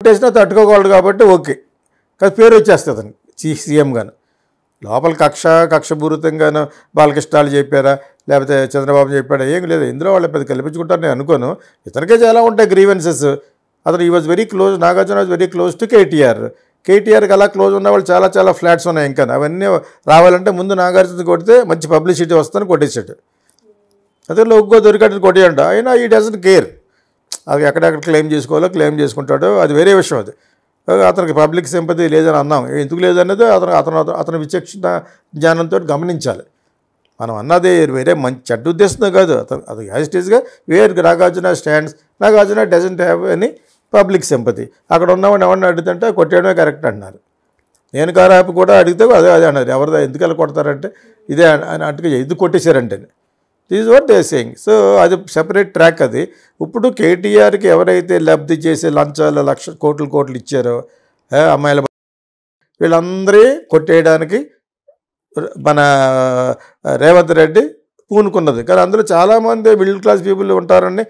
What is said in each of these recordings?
కొట్టేసినా తట్టుకోగలడు కాబట్టి ఓకే, కానీ పేరు వచ్చేస్తుంది అతనికి సీఎం గాను. లోపల కక్షపూరితంగాను బాలకృష్ణాలు చెప్పారా లేకపోతే చంద్రబాబు చెప్పాడా ఏం లేదు. ఇందులో వాళ్ళు పెద్ద కల్పించుకుంటారు నేను అనుకోను. ఇతనికే చాలా ఉంటాయి గ్రీవెన్సెస్. అతను ఈ was very close, Nagarjuna was very close to కేటీఆర్కి అలా క్లోజ్ ఉన్న వాళ్ళు చాలా ఫ్లాట్స్ ఉన్నాయి ఇంకా. అవన్నీ రావాలంటే ముందు నాగార్జున కొడితే మంచి పబ్లిసిటీ వస్తుందని కొట్టేసాడు. అదే ఒక్కో దొరికట్టు కొట్టేయండి. అయినా ఈ డజంట్ కేర్, అది ఎక్కడెక్కడ క్లెయిమ్ చేసుకోవాలో క్లెయిమ్ చేసుకుంటాడో అది వేరే విషయం. అది అతనికి పబ్లిక్ సింపతి లేదని అన్నాం, ఎందుకు లేదన్నది అతను విచక్షణ జ్ఞానంతో గమనించాలి. మనం అన్నది వేరే మంచి చెడ్డ ఉద్దేశంతో కాదు. అది యాజ్ ఇట్ ఈస్గా where Nagarjuna stands, Nagarjuna doesn't have any public sympathy. అక్కడ ఉన్నవాడిని ఎవరిని అడుగుతుంటే కొట్టేయడమే కరెక్ట్ అన్నారు. నేను కారాపు కూడా అడిగితే అదే అన్నారు, ఎవరిదా ఎందుకు వెళ్ళి కొడతారంటే ఇదే అని అట్టుగా ఎందుకు కొట్టేశారంటే this is what they saying. So అది సెపరేట్ ట్రాక్. అది ఇప్పుడు కేటీఆర్కి ఎవరైతే లబ్ధి చేసే లంచాలు కోట్లు ఇచ్చారో అమ్మాయిల వీళ్ళందరి కొట్టేయడానికి మన రేవంత్ రెడ్డి పూనుకున్నది. కానీ అందులో చాలామంది మిడిల్ క్లాస్ పీపుల్ ఉంటారని,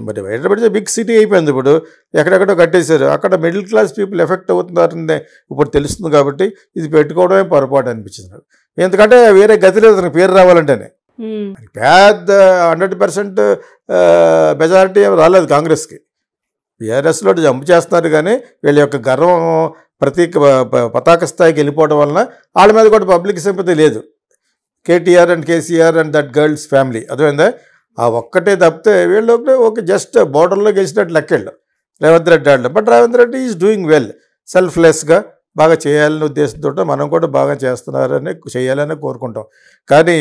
మరి హైదరాబాద్ బిగ్ సిటీ అయిపోయింది, ఇప్పుడు ఎక్కడెక్కడో కట్టేశారు, అక్కడ మిడిల్ క్లాస్ పీపుల్ ఎఫెక్ట్ అవుతున్నారని ఇప్పుడు తెలుస్తుంది. కాబట్టి ఇది పెట్టుకోవడమే పొరపాటు అనిపించింది. ఎందుకంటే వేరే గతి లేదు అతనికి పేరు రావాలంటేనే. పెద్ద 100% మెజారిటీ రాలేదు కాంగ్రెస్కి. బీఆర్ఎస్లో జంప్ చేస్తున్నారు కానీ వీళ్ళ యొక్క గర్వం పతాక స్థాయికి వెళ్ళిపోవడం వలన వాళ్ళ మీద కూడా పబ్లిక్ సింపతి లేదు. KTR and KCR and that girls family అర్థమైందా, ఆ ఒక్కటే తప్పితే వీళ్ళు ఓకే జస్ట్ బోర్డర్లో గెలిచినట్టు లెక్కెళ్ళు రేవంత్ రెడ్డి వాళ్ళు. But Revanth Reddy is doing well, సెల్ఫ్లెస్గా బాగా చేయాలనే ఉద్దేశంతో మనం కూడా బాగా చేస్తున్నారని చేయాలని కోరుకుంటాం. కానీ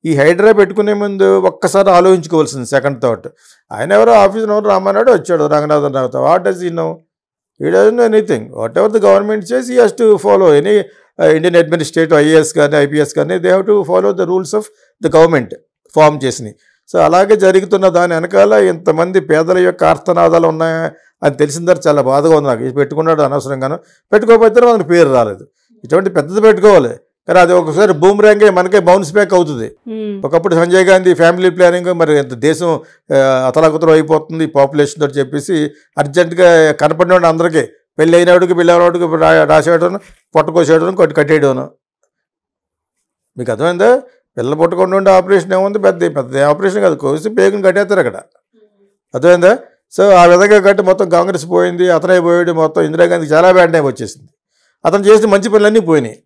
ఈ హైడ్రా పెట్టుకునే ముందు ఒక్కసారి ఆలోచించుకోవాల్సింది సెకండ్ థాట్. ఆయన ఎవరో ఆఫీసులో రామన్నాడు వచ్చాడు రంగనాథన్ రావుతో. What does he know? He doesn't know anything. Whatever the government says he has to follow. Any Indian administrative IAS కానీ ఐపీఎస్ కానీ they have to follow the rules of the government form చేసినాయి. So అలాగే జరుగుతున్న దాని వెనకాల ఇంతమంది పేదల యొక్క ఆర్తనాదాలు ఉన్నాయి అని తెలిసిన తర్వాత చాలా బాధగా ఉంది నాకు. ఇది పెట్టుకున్నాడు అనవసరంగాను, పెట్టుకోకపోతే మనకు పేరు రాలేదు. ఇటువంటి పెద్దది పెట్టుకోవాలి, కానీ అది ఒకసారి బూమ్రాంగే మనకే బౌన్స్ బ్యాక్ అవుతుంది. ఒకప్పుడు సంజయ్ గాంధీ ఫ్యామిలీ ప్లానింగ్ మరి ఎంత దేశం అతలాకుతలం అయిపోతుంది పాపులేషన్ తోటి చెప్పేసి అర్జెంటుగా కనపడిన అందరికీ పెళ్ళి అయినవాడికి పిల్లవాడికి రాసేయడం, పొట్టకోసేయడం, కట్టేయడం. మీకు అర్థమైందా? పిల్లలు పుట్టకుండా ఉండే ఆపరేషన్ ఏముంది, పెద్ద ఆపరేషన్ కాదు, కోసి పేగుని కట్టేస్తారు అక్కడ. అర్థమైందా? సో ఆ విధంగా కట్టి మొత్తం కాంగ్రెస్ పోయింది, అతనే పోయాడు, మొత్తం ఇందిరాగాంధీ చాలా బ్యాడ్ టైం వచ్చేసింది. అతను చేసిన మంచి పనులన్నీ పోయినాయి.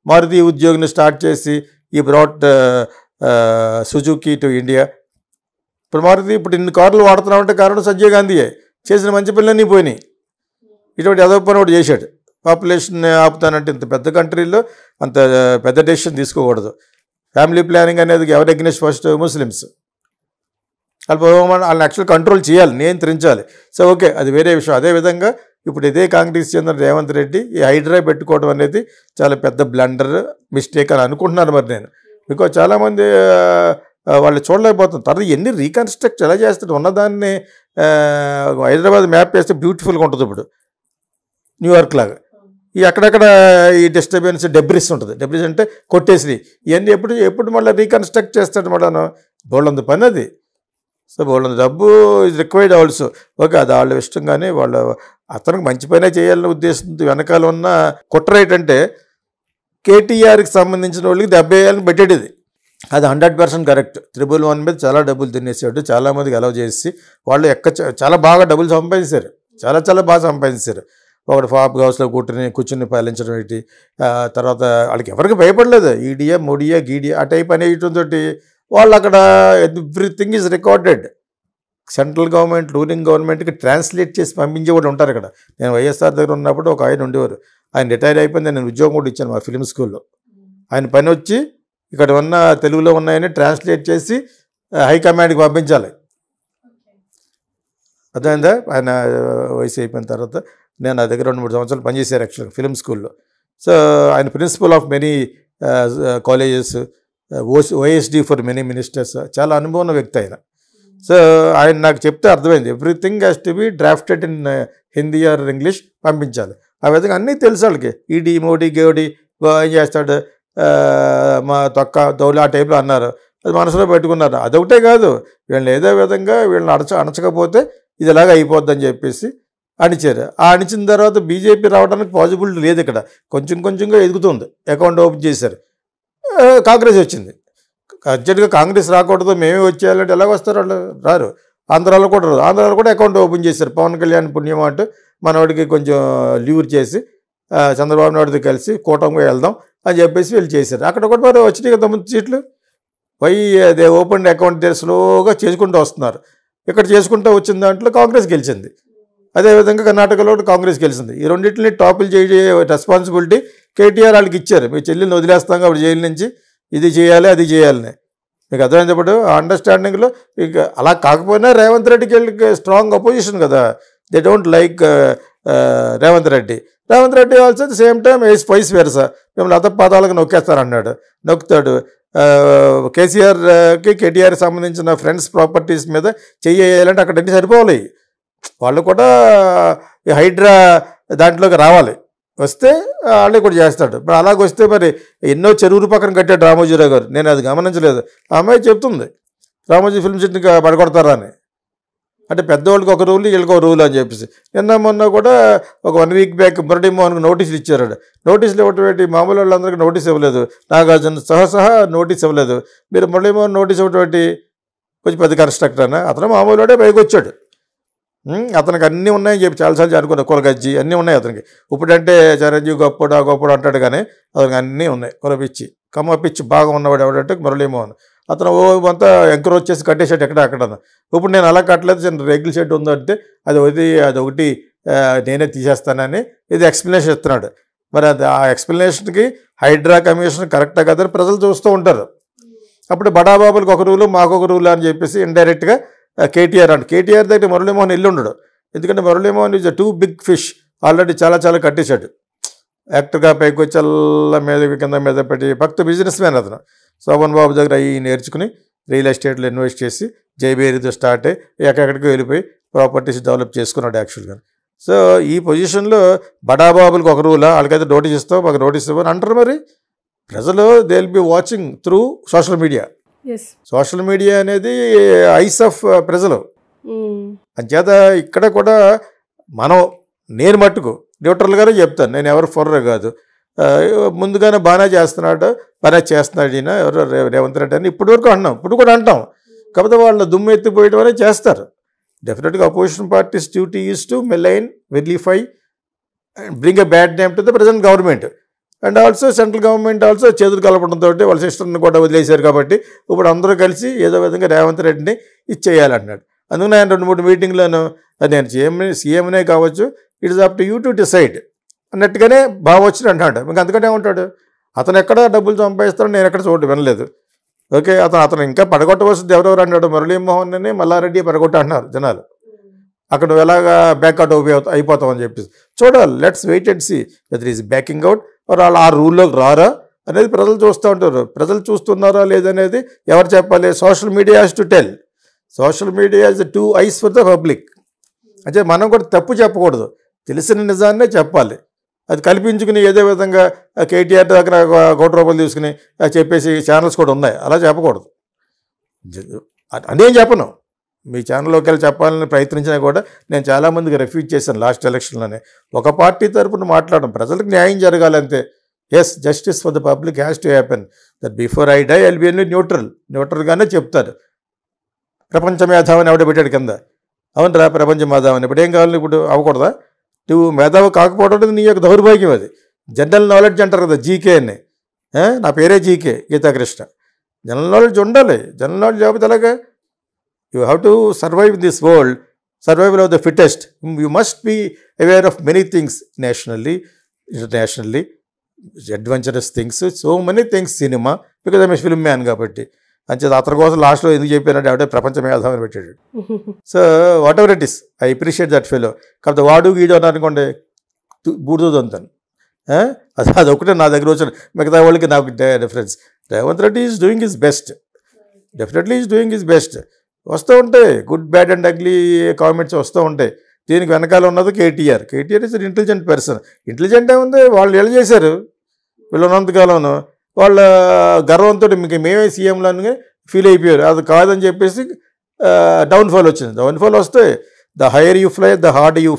మారుతి ఉద్యోగిని స్టార్ట్ చేసి ఈ బ్రాట్ సుజుకి టు ఇండియా. ఇప్పుడు మారుతి ఇప్పుడు ఇన్ని కార్లు వాడుతున్నామంటే కారణం సంజయ్ గాంధీయే. చేసిన మంచి పనులన్నీ పోయినాయి. ఇటువంటి అదొక పని ఒకటి చేశాడు. పాపులేషన్ ఆపుతానంటే ఇంత పెద్ద కంట్రీలో అంత పెద్ద డెసిషన్ తీసుకోకూడదు. ఫ్యామిలీ ప్లానింగ్ అనేది ఎవరు అగ్నెస్ట్ ఫస్ట్? ముస్లిమ్స్. వాళ్ళని యాక్చువల్ కంట్రోల్ చేయాలి, నియంత్రించాలి. సో ఓకే, అది వేరే విషయం. అదేవిధంగా ఇప్పుడు ఇదే కాంగ్రెస్ చెందిన రేవంత్ రెడ్డి ఈ హైడ్రా పెట్టుకోవడం అనేది చాలా పెద్ద బ్లండర్, మిస్టేక్ అని అనుకుంటున్నాను మరి నేను. బికాజ్ చాలామంది వాళ్ళు చూడలేకపోతుంది. తర్వాత ఎన్ని రీకన్స్ట్రక్ట్ ఎలా చేస్తాడు ఉన్నదాన్ని. హైదరాబాద్ మ్యాప్ వేస్తే బ్యూటిఫుల్గా ఉంటుంది ఇప్పుడు న్యూయార్క్ లాగా. ఈ అక్కడక్కడ ఈ డిస్టర్బెన్స్ డెబ్రిస్ ఉంటుంది. డెబ్రిస్ అంటే కొట్టేసి ఇవన్నీ ఎప్పుడు మళ్ళీ రీకన్స్ట్రక్ట్ చేస్తాడు మళ్ళీ. బోల్డంత పని అది. సో బోల్డంత డబ్బు ఈజ్ రిక్వైర్డ్ ఆల్సో. ఓకే, అది వాళ్ళ ఇష్టంగానే వాళ్ళు అతనికి మంచి పనే చేయాలనే ఉద్దేశంతో వెనకాల ఉన్న కుట్ర ఏంటంటే కేటీఆర్కి సంబంధించిన వాళ్ళకి 70 ఏళ్ళని పెట్టేది. అది 100% కరెక్ట్. 111 మీద చాలా డబ్బులు తినేసాడు, చాలామందికి అలౌ చేసి వాళ్ళు చాలా బాగా డబ్బులు సంపాదించారు, చాలా బాగా సంపాదించారు. ఒకటి ఫాప్ హౌస్లో కూర్చుని పాలించడం ఏంటి, తర్వాత వాళ్ళకి ఎవరికి భయపడలేదు. ఈడియా మోడియా గీడియా ఆ టైప్ అనేయటంతో వాళ్ళు అక్కడ everything is recorded. Central government ruling గవర్నమెంట్కి ట్రాన్స్లేట్ చేసి పంపించే వాళ్ళు ఉంటారు ఇక్కడ. నేను వైఎస్ఆర్ దగ్గర ఉన్నప్పుడు ఒక ఆయన ఉండేవారు, ఆయన రిటైర్ అయిపోయింది. నేను ఉద్యోగం కూడా ఇచ్చాను మా ఫిల్మ్ స్కూల్లో. ఆయన పని వచ్చి ఇక్కడ ఉన్న తెలుగులో ఉన్నాయని ట్రాన్స్లేట్ చేసి హైకమాండ్కి పంపించాలి. అర్థమైందా? ఆయన వయసు అయిపోయిన తర్వాత నేను నా దగ్గర 2-3 సంవత్సరాలు పనిచేశాను యాక్చువల్గా ఫిల్మ్ స్కూల్లో. సో ఆయన principal of many colleges, OSD for many ministers, చాలా అనుభవం ఉన్న వ్యక్తి ఆయన. సో ఆయన నాకు చెప్తే అర్థమైంది, everything has to be drafted in Hindi or English పంపించాలి. ఆ విధంగా అన్నీ తెలుసు వాళ్ళకి. ఈడీ మోడీ గేవడి ఏం చేస్తాడు, మా తొక్క దౌలు ఆ టైప్లో అన్నారు. అది మనసులో పెట్టుకున్నారు. అదొకటే కాదు, వీళ్ళని ఏదో విధంగా వీళ్ళని అణచకపోతే ఇది ఎలాగ అయిపోద్దని చెప్పేసి అణిచారు. ఆ అణిచిన తర్వాత బీజేపీ రావడానికి పాసిబిలిటీ లేదు. ఇక్కడ కొంచెం కొంచెంగా ఎదుగుతుంది. అకౌంట్ ఓపెన్ చేశారు. కాంగ్రెస్ వచ్చింది. అర్జెంట్గా కాంగ్రెస్ రాకూడదు, మేమే వచ్చేయాలంటే ఎలాగ వస్తారు? వాళ్ళు రారు. ఆంధ్రాలో కూడా రాదు. ఆంధ్రాలో కూడా అకౌంట్ ఓపెన్ చేశారు. పవన్ కళ్యాణ్ పుణ్యం అంటూ మనవాడికి కొంచెం లీవర్ చేసి చంద్రబాబు నాయుడుతో కలిసి కూటమిగా వెళ్దాం అని చెప్పేసి వీళ్ళు చేశారు. అక్కడ కూడా మరి వచ్చినాయి కదా 9 సీట్లు. వై అదే ఓపెన్ అకౌంట్ స్లోగా చేసుకుంటూ వస్తున్నారు. ఇక్కడ చేసుకుంటూ వచ్చిన దాంట్లో కాంగ్రెస్ గెలిచింది. అదేవిధంగా కర్ణాటకలో కాంగ్రెస్ గెలిచింది. ఈ రెండింటిని టాపులు చేయ రెస్పాన్సిబిలిటీ కేటీఆర్ వాళ్ళకి ఇచ్చారు. మీ చెల్లిని వదిలేస్తాం కాబట్టి జైలు నుంచి ఇది చేయాలి అది చేయాలని. మీకు అర్థమైనప్పుడు ఆ అండర్స్టాండింగ్లో ఇక అలా కాకపోయినా రేవంత్ రెడ్డికి వెళ్ళి స్ట్రాంగ్ అపోజిషన్ కదా. They don't like Revanth Reddy. Revanth Reddy also the same time vice versa మిమ్మల్ని అతపాదాలకు నొక్కేస్తారన్నాడు, నొక్కుతాడు. కేసీఆర్కి కేటీఆర్కి సంబంధించిన ఫ్రెండ్స్ ప్రాపర్టీస్ మీద చెయ్యాలంటే అక్కడ అన్ని సరిపోవాలి. వాళ్ళు కూడా హైడ్రా దాంట్లోకి రావాలి. వస్తే వాళ్ళే కూడా చేస్తాడు. మరి అలాగ వస్తే మరి ఎన్నో చెరువులు పక్కన కట్టాడు రామోజీరావు గారు. నేను అది గమనించలేదు. ఆ అమ్మాయి చెప్తుంది రామోజీ ఫిల్మ్ సిటీని పడగొడతారా అని. అంటే పెద్దవాళ్ళకి ఒక రూల్ వీళ్ళకి ఒక రూల్ అని చెప్పేసి నిన్న మొన్న కూడా ఒక 1 వీక్ బ్యాక్ మురళీ మోహన్కి నోటీసులు ఇచ్చారు. నోటీసులు ఇవ్వటం మామూలు వాళ్ళందరికీ నోటీస్ ఇవ్వలేదు, నాగార్జున సహా నోటీస్ ఇవ్వలేదు. మీరు మురళీ మోహన్ నోటీస్ ఇవ్వటం కొంచెం పెద్ద కన్స్ట్రక్టర్ అన్న అతను మామూలు వాడే పైకి వచ్చాడు. అతనికి అన్నీ ఉన్నాయని చెప్పి చాలాసార్లు అనుకున్నా. కులగజ్జి అన్నీ ఉన్నాయి అతనికి. ఇప్పుడంటే చిరంజీవి గొప్పడు అంటాడు కానీ అతనికి అన్నీ ఉన్నాయి. కులపిచ్చి కమ్మ పిచ్చి బాగా ఉన్నవాడు ఎవడంటే మురళీమోహన్. అతను అంతా ఎంకరేజ్ చేసి కట్టేసాడు అక్కడ. ఇప్పుడు నేను అలా కట్టలేదు, చిన్న రేకుల షెడ్ ఉందంటే అదొకటి నేనే తీసేస్తానని ఇది ఎక్స్ప్లెనేషన్ ఇస్తున్నాడు. మరి అది ఆ ఎక్స్ప్లెనేషన్కి హైడ్రా కమిషన్ కరెక్టా కదని ప్రజలు చూస్తూ ఉంటారు. అప్పుడు బడాబాబులకు ఒక రూలు మాకు ఒక రూలు అని చెప్పేసి ఇండైరెక్ట్గా కేటీఆర్ కేటీఆర్ దగ్గర మురళీమోహన్ ఇల్లు ఉండడు. ఎందుకంటే Muralimohan is too big fish. Already చాలా కట్టేశాడు. యాక్టర్గా పైకి వచ్చి అల్ల మీద కింద మీద పెట్టి భక్త బిజినెస్ మ్యాన్ అతను. శోభన్ బాబు దగ్గర అవి నేర్చుకుని రియల్ ఎస్టేట్లో ఇన్వెస్ట్ చేసి జైబేరితో స్టార్ట్ అయ్యి ఎక్కడికి వెళ్ళిపోయి ప్రాపర్టీస్ డెవలప్ చేసుకున్నాడు యాక్చువల్గా. సో ఈ పొజిషన్లో బడాబాబులకు ఒక రూలా, వాళ్ళకైతే నోటీస్ ఇస్తావు మాకు నోటీస్ ఇవ్వని అంటారు. మరి ప్రజలు they will be watching through social media. Social media అనేది ఐస్ ఆఫ్ ప్రజలు. అంచేత ఇక్కడ కూడా నేను మట్టుకు న్యూట్రల్గానే చెప్తాను. నేను ఎవరు ఫోర్రే కాదు. ముందుగానే బాగానే చేస్తున్నాడు ఈయన ఎవరు రేవంత్ రెడ్డి అని ఇప్పటి వరకు అన్నాం, ఇప్పుడు కూడా అంటాం. కాకపోతే వాళ్ళు దుమ్ము ఎత్తిపోయడం అనేది చేస్తారు. డెఫినెట్గా opposition parties duty is to మెలైన్, verify and bring a bad name to the present government. And also central government also చేతులు కలపడంతో వాళ్ళ సిస్టర్ని కూడా వదిలేశారు. కాబట్టి ఇప్పుడు అందరూ కలిసి ఏదో విధంగా రేవంత్ రెడ్డిని ఇచ్చేయాలన్నాడు. అందుకని ఆయన 2-3 మీటింగ్లను నేను సీఎంనే కావచ్చు, it is up to you to decide అన్నట్టుగానే బాగా వచ్చిన అంటాడు. ఇంకా అందుకనే ఉంటాడు. అతను ఎక్కడ డబ్బులు సంపాదిస్తాడో నేను ఎక్కడ వినలేదు. ఓకే, అతను ఇంకా పడగొట్టవలసింది ఎవరెవరు అన్నాడు. మురళీమోహన్ని మల్లారెడ్డి పడగొట్ట అంటున్నారు జనాలు. అక్కడ నువ్వు ఎలాగా బ్యాక్అవుట్ అయిపోతావు అని చెప్పేసి చూడాలి. Let's wait and see whether is backing out or వాళ్ళు ఆ రూల్లోకి రారా అనేది ప్రజలు చూస్తూ ఉంటారు. ప్రజలు చూస్తున్నారా లేదనేది ఎవరు చెప్పాలి? Social media has to tell. Social media is the 2 ice for the public. అంటే మనం కూడా తప్పు చెప్పకూడదు, తెలిసిన నిజాన్నే చెప్పాలి. అది కల్పించుకుని ఏదో విధంగా కేటీఆర్ దగ్గర 1 కోటి రూపాయలు తీసుకుని చెప్పేసి ఛానల్స్ కూడా ఉన్నాయి. అలా చెప్పకూడదు. అదేం చెప్పను. మీ ఛానల్లోకి వెళ్ళి చెప్పాలని ప్రయత్నించినా కూడా నేను చాలామందికి రెఫ్యూజ్ చేశాను లాస్ట్ ఎలక్షన్లోనే. ఒక పార్టీ తరపున మాట్లాడడం, ప్రజలకు న్యాయం జరగాలంతే. Yes, justice for the public has to happen. That before I die I'll be న్యూట్రల్గానే చెప్తారు. ప్రపంచ మేధావని ఎవడ పెట్టాడు కింద. అవునరా ప్రపంచ మేధావని ఇప్పుడు ఏం కావాలి? ఇప్పుడు అవ్వకూడదా? నువ్వు మేధావి కాకపోవడం నీ యొక్క దౌర్భాగ్యం. అది జనరల్ నాలెడ్జ్ అంటారు కదా, జీకే అని. నా పేరే జీకే గీతాకృష్ణ. జనరల్ నాలెడ్జ్ ఉండాలి. జనరల్ నాలెడ్జ్ లేకపోతే ఎలాగా? You have to survive in this world, survival of the fittest. You must be aware of many things, nationally, internationally, adventurous things, so many things. Cinema because I'm a film man కాబట్టి. అంచేది అతని కోసం లాస్ట్లో ఎందుకు చెప్పానంటే ఆవిడే ప్రపంచ మేధావిని పెట్టాడు. So what ever it is, I appreciate that fellow. కాకపోతే వాడు గీడు అని అనుకోండి బూడుతుంటాను. అదొకటే నా దగ్గర వచ్చాను. మిగతా వాళ్ళకి నాకు difference. Revanth Reddy is doing his best. Definitely is doing his best. వస్తూ ఉంటాయి good bad and ugly comments వస్తూ ఉంటాయి. దీనికి వెనకాల ఉన్నది KTR. KTR is intelligent person. Intelligent ఏముంది, వాళ్ళు ఎలా చేశారు వీళ్ళు ఉన్నంతకాలంలో. వాళ్ళ గర్వంతో మీకు మేమే సీఎంలో ఫీల్ అయిపోయారు. అది కాదని చెప్పేసి డౌన్ఫాల్ వచ్చింది. డౌన్ఫాల్ వస్తే the higher you fly the hard you